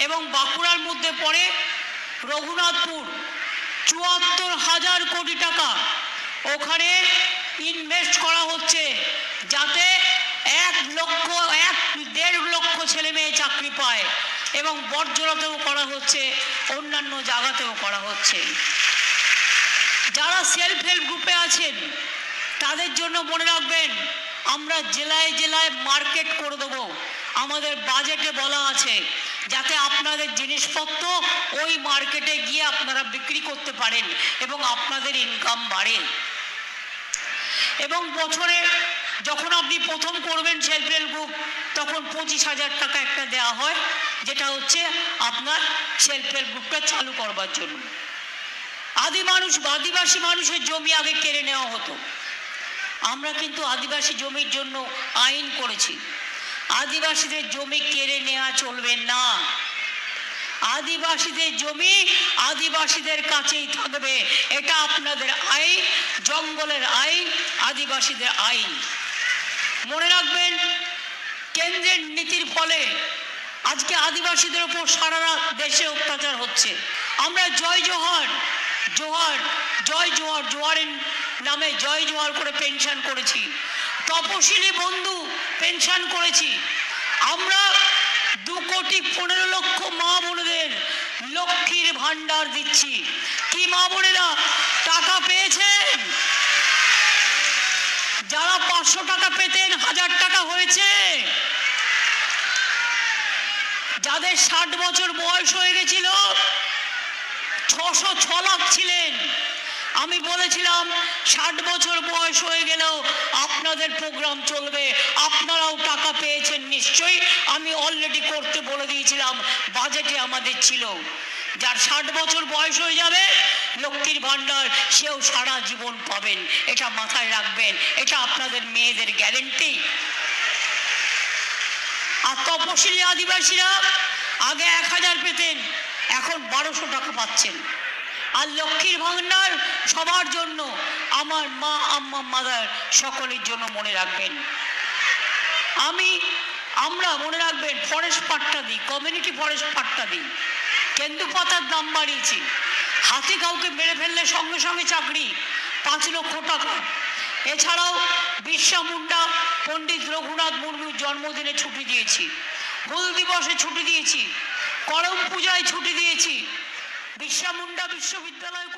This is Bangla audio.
এবং বাঁকুড়ার মধ্যে পড়ে রঘুনাথপুর, ৭৪,০০০ কোটি টাকা ওখানে ইনভেস্ট করা হচ্ছে যাতে ১.৫ লক্ষ ছেলে মেয়ে চাকরি পায়, এবং বর্জরাতেও করা হচ্ছে, অন্যান্য জায়গাতেও করা হচ্ছে। যারা সেলফ হেল্প গ্রুপে আছেন তাদের জন্য মনে রাখবেন, আমরা জেলায় জেলায় মার্কেট করে দেবো। আমাদের বাজেটে বলা আছে যাতে আপনাদের জিনিসপত্র ওই মার্কেটে গিয়ে আপনারা বিক্রি করতে পারেন এবং আপনাদের ইনকাম বাড়ে। এবং বছরে যখন আপনি প্রথম করবেন সেলফ হেল্প গ্রুপ, তখন ২৫,০০০ টাকা একটা দেওয়া হয়, যেটা হচ্ছে আপনার সেলফ হেল্প গ্রুপটা চালু করবার জন্য। আদিবাসী মানুষের জমি আগে কেড়ে নেওয়া হতো। আমরা কিন্তু আদিবাসী জমির জন্য আইন করেছি। আদিবাসীদের জমি কেড়ে নেওয়া চলবে না। আদিবাসীদের জমি আদিবাসীদের কাছেই থাকবে। এটা আপনাদের আইন, জঙ্গলের আইন, আদিবাসীদের আইন। মনে রাখবেন, কেন্দ্রের নীতির ফলে আজকে আদিবাসীদের ওপর সারা দেশে অত্যাচার হচ্ছে। আমরা জয় জোহার, জোহার, জয় জোহার, জোহারের নামে জয় জোহার করে পেনশন করেছি। তপশিলি বন্ধু পেনশন করেছি। আমরা ২,১৫,০০,০০০ মা বোনেদের লক্ষ্মীর ভান্ডার দিচ্ছি। কি মা বোনেরা টাকা পেয়েছেন? যারা ৫০০ টাকা পেতেন ১,০০০ টাকা হয়েছে। যাদের ৬০ বছর বয়স হয়ে গেছিল ৬০৬ লাখ ছিলেন। আমি বলেছিলাম ৬০ বছর বয়স হয়ে গেলেও আপনাদের প্রোগ্রাম চলবে, আপনারাও টাকা পেয়েছেন নিশ্চয়ই। আমি অলরেডি করতে বলে দিয়েছিলাম, বাজেটে আমাদের ছিল। যার ৬০ বছর বয়স হয়ে যাবে লক্ষ্মীর ভান্ডার, সেও সারা জীবন পাবেন। এটা মাথায় রাখবেন, এটা আপনাদের মেয়েদের গ্যারেন্টি। আর তপশিলি আদিবাসীরা আগে ১,০০০ পেতেন, এখন ১,২০০ টাকা পাচ্ছেন। আর লক্ষ্মীর ভান্ডার সবার জন্য, আমার মা, আম্মা, মাদার সকলের জন্য মনে রাখবেন। আমরা মনে রাখবেন, ফরেস্ট পাট্টা দিই, কমিউনিটি ফরেস্ট পাট্টা দিই। কেন্দু পাতার দাম বাড়িয়েছি। হাতি কাউকে মেরে ফেললে সঙ্গে সঙ্গে চাকরি, ৫ লক্ষ টাকা। এছাড়াও বিরসা মুন্ডা, পণ্ডিত রঘুনাথ মুর্মুর জন্মদিনে ছুটি দিয়েছি, হুল দিবসে ছুটি দিয়েছি, করম পূজায় ছুটি দিয়েছি, বিরসা মুন্ডা বিশ্ববিদ্যালয়